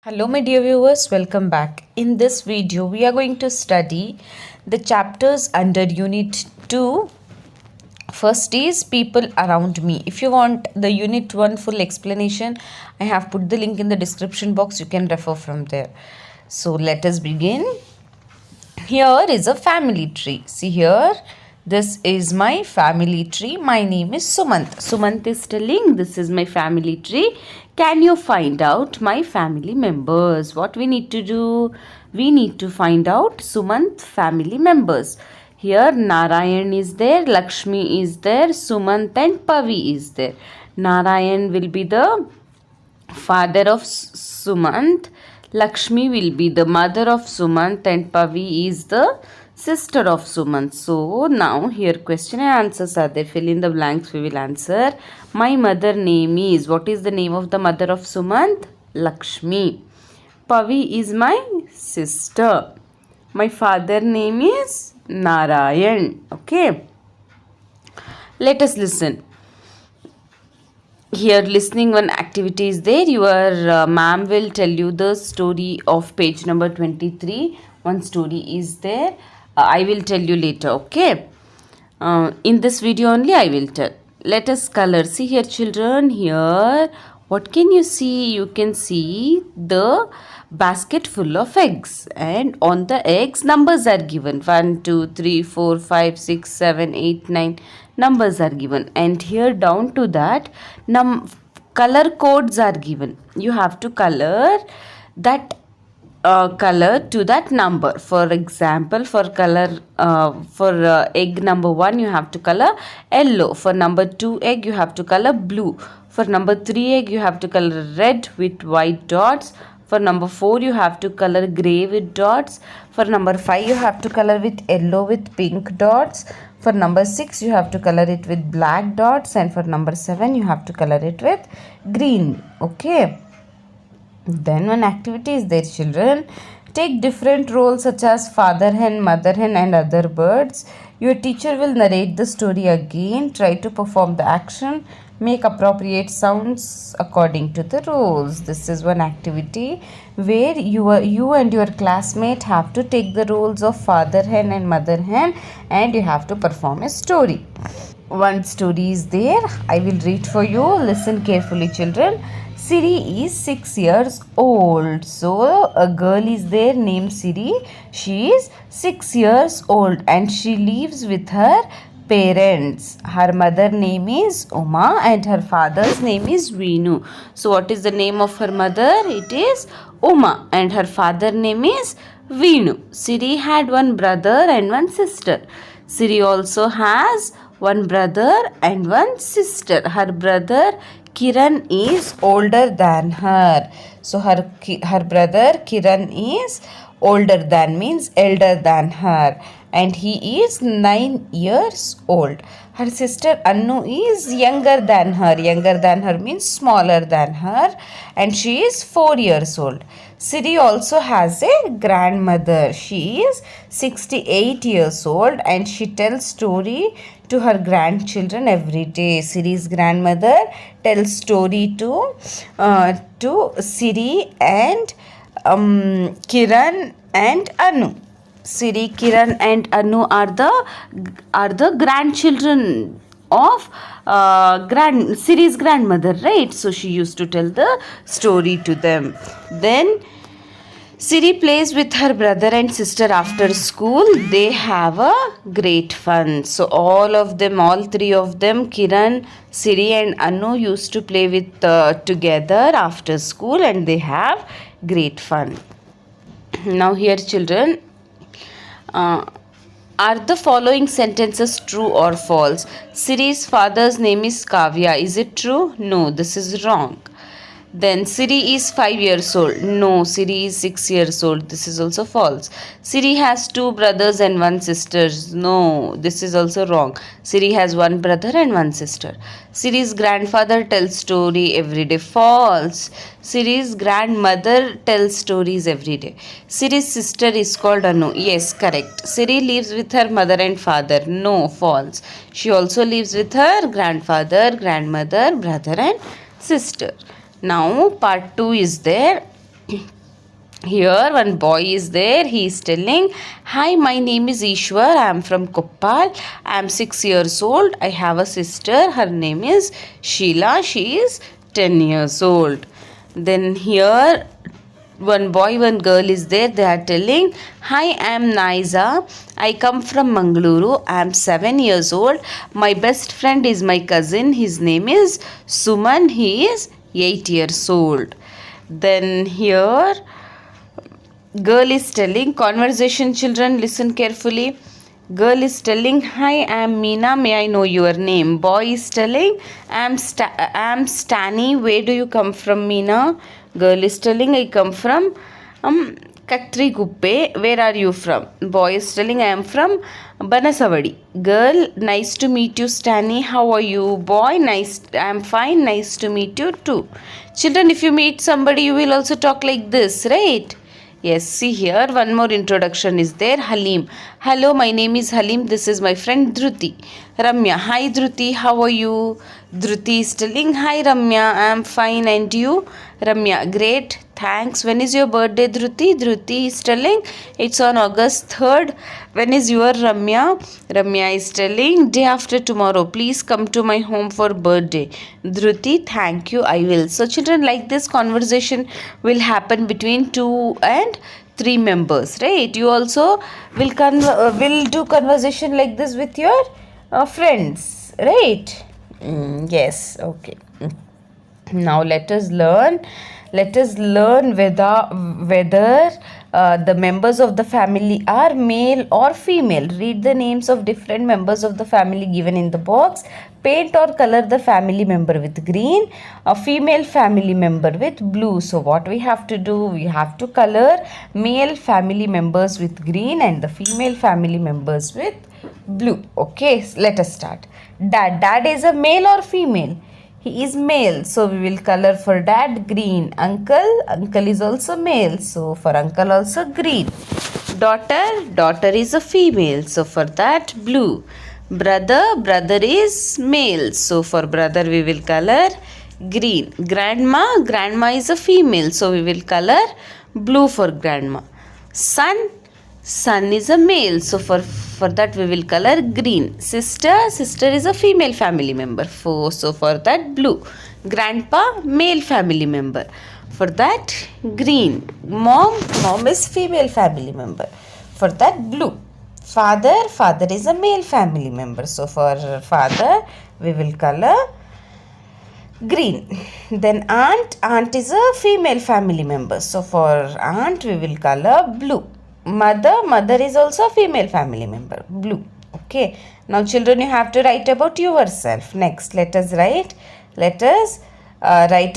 Hello my dear viewers, welcome back. In this video we are going to study the chapters under unit 2. First is people around me. If you want the unit 1 full explanation, I have put the link in the description box. You can refer from there. So let us begin. Here is a family tree. See here, this is my family tree. My name is Sumant. Sumant is telling this is my family tree. Can you find out my family members? What we need to do? We need to find out Sumant family members. Here Narayan is there, Lakshmi is there, Sumant and Pavi is there. Narayan will be the father of Sumant. Lakshmi will be the mother of Sumant and Pavi is the sister of Sumant. So now here question and answers are there. Fill in the blanks, we will answer. My mother name is, what is the name of the mother of Sumant? Lakshmi. Pavi is my sister. My father name is Narayan. Okay. Let us listen. Here listening one activity is there. Your ma'am will tell you the story of page number 23. One story is there. I will tell you later. Okay. In this video only I will tell. Let us color. See here children. Here what can you see? You can see the basket full of eggs, and on the eggs numbers are given. 1 2 3 4 5 6 7 8 9 numbers are given, and here down to that color codes are given. You have to color that color to that number. For example, for color for egg number 1 you have to color yellow. For number 2 egg you have to color blue. For number 3 egg you have to color red with white dots. For number 4 you have to color grey with dots. For number 5 you have to color with yellow with pink dots. For number 6 you have to color it with black dots, and for number 7 you have to color it with green. Okay. Then one activity is there children. Take different roles such as father hen, mother hen and other birds. Your teacher will narrate the story again. Try to perform the action. Make appropriate sounds according to the roles. This is one activity where you and your classmate have to take the roles of father hen and mother hen, and you have to perform a story. One story is there. I will read for you. Listen carefully children. Siri is 6 years old. So a girl is there named Siri. She is 6 years old and she lives with her parents. Her mother name is Uma and her father's name is Veenu. So what is the name of her mother? It is Uma, and her father name is Veenu. Siri had one brother and one sister. Siri also has one brother and one sister. Her brother Kiran is older than her. So her brother Kiran is older than, means elder than her, and he is 9 years old. Her sister Annu is younger than her. Younger than her means smaller than her, and she is 4 years old. Siri also has a grandmother. She is 68 years old and she tells story to her grandchildren every day. Siri's grandmother tells story to Siri and Kiran and Anu. Siri, Kiran and Anu are the grandchildren of Siri's grandmother, right? So she used to tell the story to them. Then Siri plays with her brother and sister after school. They have a great fun. So all three of them, Kiran, Siri and Anu, used to play with together after school, and they have great fun. Now here children, are the following sentences true or false? Siri's father's name is Kavya. Is it true? No, this is wrong. Then Siri is 5 years old. No, Siri is 6 years old. This is also false. Siri has 2 brothers and 1 sister. No, this is also wrong. Siri has 1 brother and 1 sister. Siri's grandfather tells story every day. False. Siri's grandmother tells stories every day. Siri's sister is called Anu. Yes, correct. Siri lives with her mother and father. No, false. She also lives with her grandfather, grandmother, brother and sister. Now part 2 is there. Here one boy is there. He is telling, "Hi, my name is Ishwar. I am from Koppal. I am 6 years old. I have a sister. Her name is Sheila. She is 10 years old." Then here one boy, one girl is there. They are telling, "Hi, I am Naiza. I come from Mangaluru. I am 7 years old. My best friend is my cousin. His name is Suman. He is 8 years old." Then here girl is telling, conversation children, listen carefully. Girl is telling, "Hi, I am Meena. May I know your name?" Boy is telling, I am Stani. Where do you come from, Meena?" Girl is telling, "I come from Katri Kuppe. Where are you from?" Boy is telling, "I am from Banasavadi." Girl, "Nice to meet you, Stani. How are you?" Boy, "Nice. I am fine. Nice to meet you too." Children, if you meet somebody, you will also talk like this, right? Yes, see here, one more introduction is there. Halim. "Hello, my name is Halim. This is my friend Dhruti." Ramya. "Hi Dhruti, how are you?" Dhruti is telling, "Hi Ramya, I am fine, and you?" Ramya. "Great, thanks. When is your birthday, Dhruti?" Dhruti is telling, "It's on August 3rd. When is your Ramya?" Ramya is telling, "Day after tomorrow. Please come to my home for birthday." Dhruti. "Thank you, I will." So children, like this conversation will happen between 2 and 3 members, right? You also will do conversation like this with your friends, right? Yes, okay. Now let us learn whether the members of the family are male or female. Read the names of different members of the family given in the box. Paint or color the family member with green, a female family member with blue. So what we have to do, we have to color male family members with green and the female family members with blue. Okay, let us start. Dad is a male or female? He is male, so we will color for dad green. Uncle is also male, so for uncle also green. Daughter is a female, so for that blue. Brother is male, so for brother we will color green. Grandma is a female, so we will color blue for grandma. Son is a male, so for that we will color green. Sister is a female family member, so for that blue. Grandpa, male family member, for that green. Mom is female family member, for that blue. Father is a male family member, so for father we will color green. Then aunt is a female family member, so for aunt we will color blue. Mother is also a female family member, blue. Okay, now children, you have to write about yourself. Next, let us write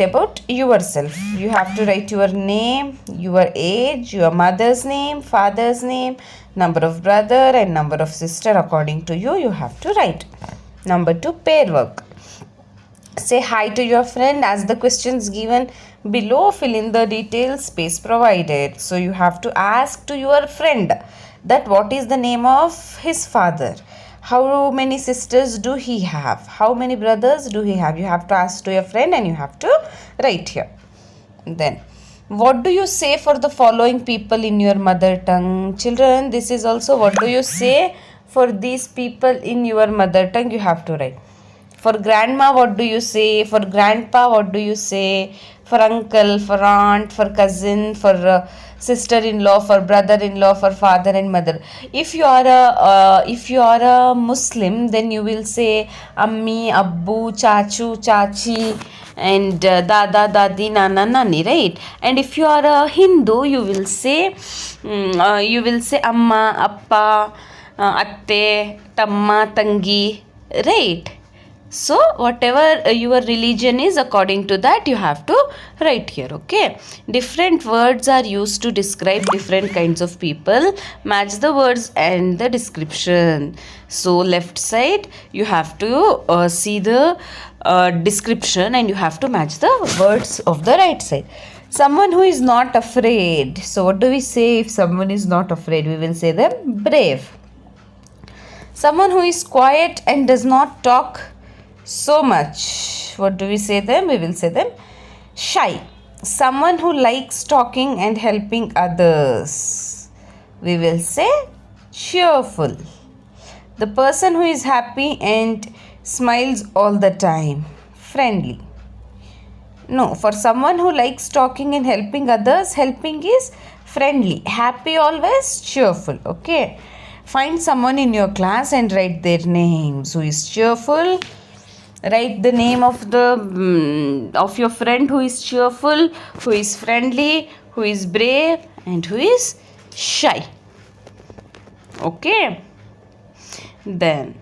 about yourself. You have to write your name, your age, your mother's name, father's name, number of brother and number of sister according to you. You have to write. Number 2, pair work. Say hi to your friend, ask the questions given below, fill in the details, space provided. So you have to ask to your friend that what is the name of his father, how many sisters do he have, how many brothers do he have. You have to ask to your friend and you have to write here. Then what do you say for the following people in your mother tongue? Children, this is also what do you say for these people in your mother tongue. You have to write. For grandma, what do you say? For grandpa, what do you say? For uncle, for aunt, for cousin, for sister-in-law, for brother-in-law, for father and mother. If you are a Muslim, then you will say ammi, abbu, chachu, chachi, and dada, dadi, nana, nani, right? And if you are a Hindu, you will say amma, appa, atte, tamma, tangi, right? So whatever your religion is, according to that you have to write here. Okay, different words are used to describe different kinds of people. Match the words and the description. So left side you have to see the description and you have to match the words of the right side. Someone who is not afraid. So what do we say if someone is not afraid? We will say them brave. Someone who is quiet and does not talk so much. What do we say them? We will say them shy. someone who likes talking and helping others, we will say cheerful. The person who is happy and smiles all the time, friendly. No, for someone who likes talking and helping others, helping is friendly. Happy always, cheerful. Okay. Find someone in your class and write their names. Who is cheerful? Write the name of the of your friend who is cheerful, who is friendly, who is brave, and who is shy. Okay. Then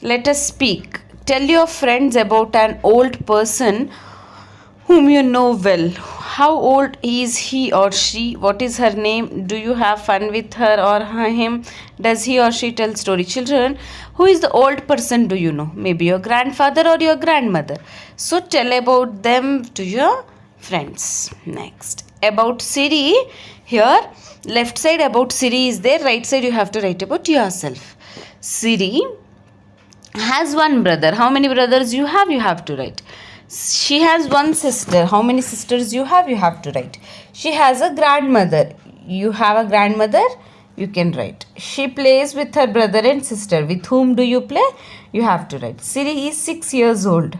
let us speak. Tell your friends about an old person whom you know well. How old is he or she? What is her name? Do you have fun with her or him? Does he or she tell story? Children, who is the old person do you know? Maybe your grandfather or your grandmother. So tell about them to your friends. Next, about Siri. Here, left side about Siri is there. Right side you have to write about yourself. Siri has one brother. How many brothers you have? You have to write. She has one sister. How many sisters you have? You have to write. She has a grandmother. You have a grandmother? You can write. She plays with her brother and sister. With whom do you play? You have to write. Siri is 6 years old.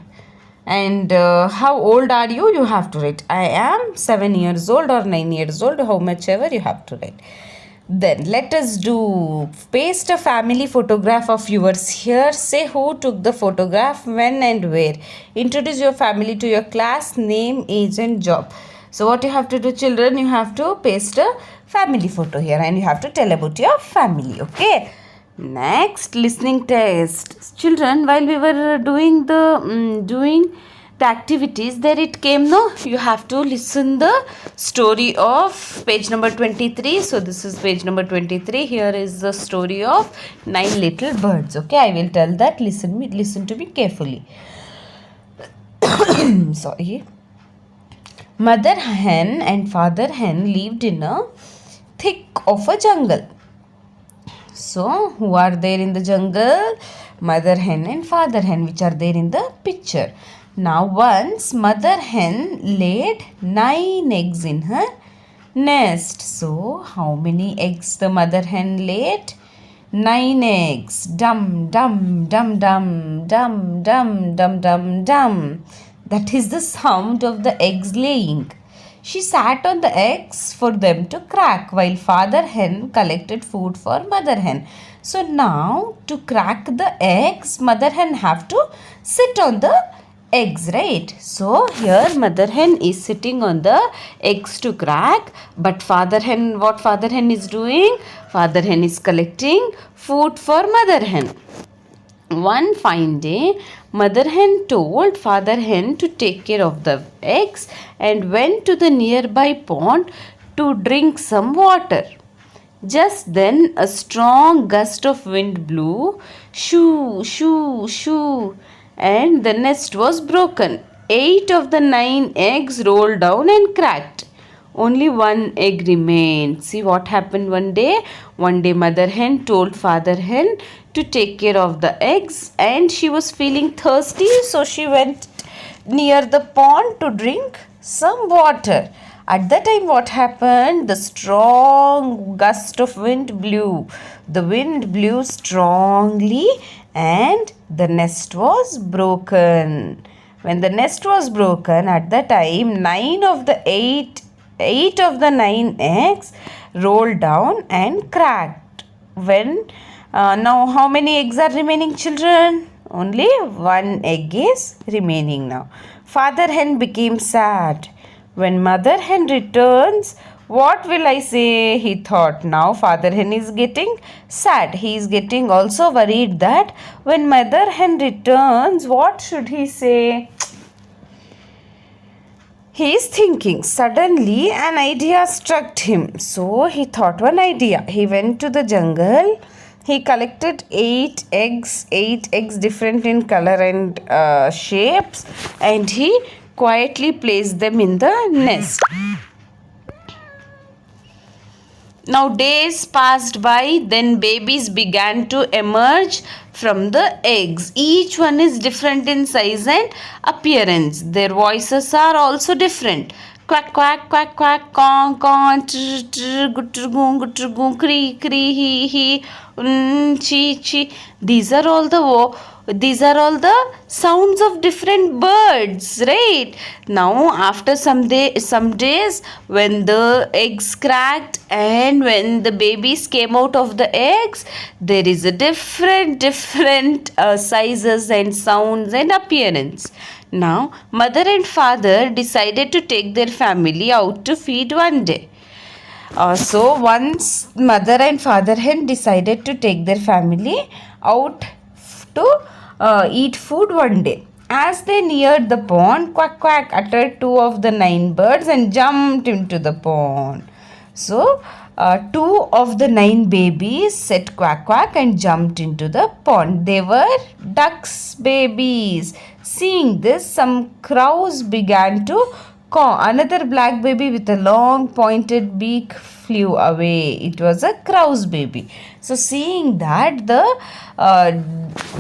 And how old are you? You have to write. I am 7 years old or 9 years old. How much ever you have to write. Then let us do paste a family photograph of yours here. Say who took the photograph, when and where. Introduce your family to your class, name, age and job. So what you have to do, children, you have to paste a family photo here and you have to tell about your family. Okay. Next, listening test. Children, while we were doing the activities, there it came, no, you have to listen the story of page number 23. So this is page number 23. Here is the story of 9 little birds. Okay, I will tell that. Listen to me carefully. Sorry. Mother hen and father hen lived in a thick of a jungle. So who are there in the jungle? Mother hen and father hen, which are there in the picture. Now once mother hen laid 9 eggs in her nest. So how many eggs the mother hen laid? 9 eggs. Dum dum dum dum dum dum dum dum dum. That is the sound of the eggs laying. She sat on the eggs for them to crack while father hen collected food for mother hen. So now to crack the eggs, mother hen have to sit on the eggs, right? So here mother hen is sitting on the eggs to crack, but father hen, what father hen is doing? Father hen is collecting food for mother hen. One fine day, mother hen told father hen to take care of the eggs and went to the nearby pond to drink some water. Just then a strong gust of wind blew, shoo, shoo, shoo, and the nest was broken. 8 of the 9 eggs rolled down and cracked. Only 1 egg remained. See what happened one day? One day mother hen told father hen to take care of the eggs and she was feeling thirsty, so she went near the pond to drink some water. At that time what happened? The strong gust of wind blew. The wind blew strongly and the nest was broken. When the nest was broken, at that time 8 of the 9 eggs rolled down and cracked. Now how many eggs are remaining, children? Only 1 egg is remaining now. Father hen became sad. When mother hen returns, what will I say? He thought. Now father hen is getting sad. He is getting also worried that when mother hen returns, what should he say? He is thinking. Suddenly an idea struck him. So he thought one idea. He went to the jungle. He collected 8 eggs different in color and shapes, and he quietly placed them in the nest. Now days passed by, then babies began to emerge from the eggs. Each one is different in size and appearance. Their voices are also different. quack, quack, quack, quack, con, con, tr, tr, gutter, goon, cree, cree, he, chi, chi. These are all the sounds of different birds, right? Now, after some days, when the eggs cracked and when the babies came out of the eggs, there is a different sizes and sounds and appearance. Now, mother and father decided to take their family out to feed one day. So once mother and father hen decided to take their family out to eat food one day. As they neared the pond, quack quack uttered 2 of the 9 birds and jumped into the pond. So 2 of the 9 babies said quack quack and jumped into the pond. They were ducks babies. Seeing this, some crows began to caw. Another black baby with a long pointed beak flew away. It was a crow's baby. So seeing that, the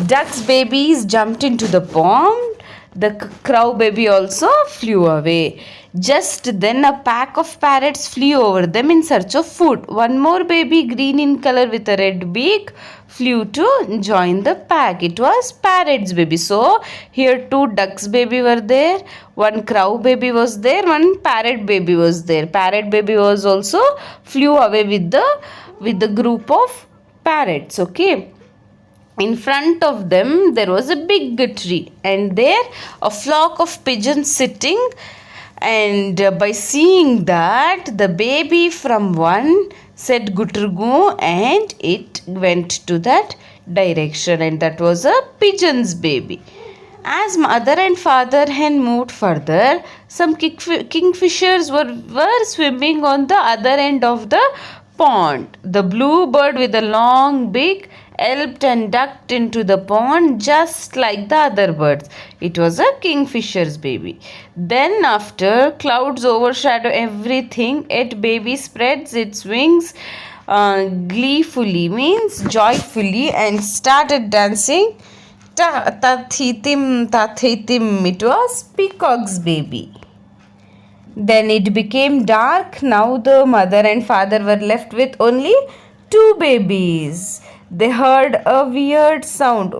ducks babies jumped into the pond. The crow baby also flew away. Just then a pack of parrots flew over them in search of food. One more baby, green in color with a red beak, flew to join the pack. It was parrot's baby. So here 2 ducks baby were there, 1 crow baby was there, 1 parrot baby was there. Parrot baby was also flew away with the group of parrots. Okay. In front of them there was a big tree, and there a flock of pigeons sitting. And by seeing that, the baby from one said guturgu, and it went to that direction, and that was a pigeon's baby. As mother and father hen moved further, some kingfishers were swimming on the other end of the pond. The blue bird with a long beak elped and ducked into the pond just like the other birds. It was a kingfisher's baby. Then after clouds overshadow everything, it baby spreads its wings gleefully, means joyfully, and started dancing. Tathitim, tathitim. It was peacock's baby. Then it became dark. Now the mother and father were left with only 2 babies. They heard a weird sound.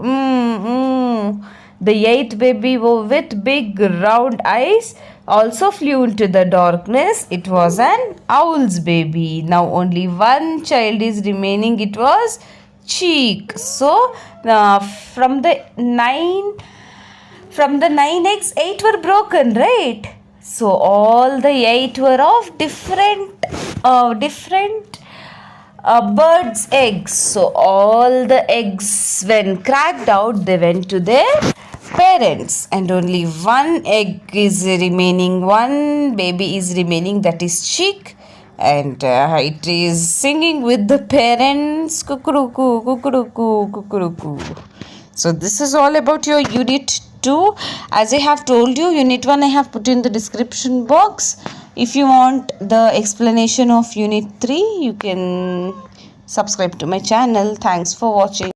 The 8th baby with big round eyes also flew into the darkness. It was an owl's baby. Now only 1 child is remaining. It was Cheek. So from the 9 eggs, 8 were broken, right? So all the 8 were of different birds' eggs. So all the eggs, when cracked out, they went to their parents, and only 1 egg is remaining, 1 baby is remaining, that is Cheek, and it is singing with the parents, kukuruku, kukuruku, kukuruku. So this is all about your unit 2. As I have told you, unit 1 I have put in the description box. If you want the explanation of unit 3, you can subscribe to my channel. Thanks for watching.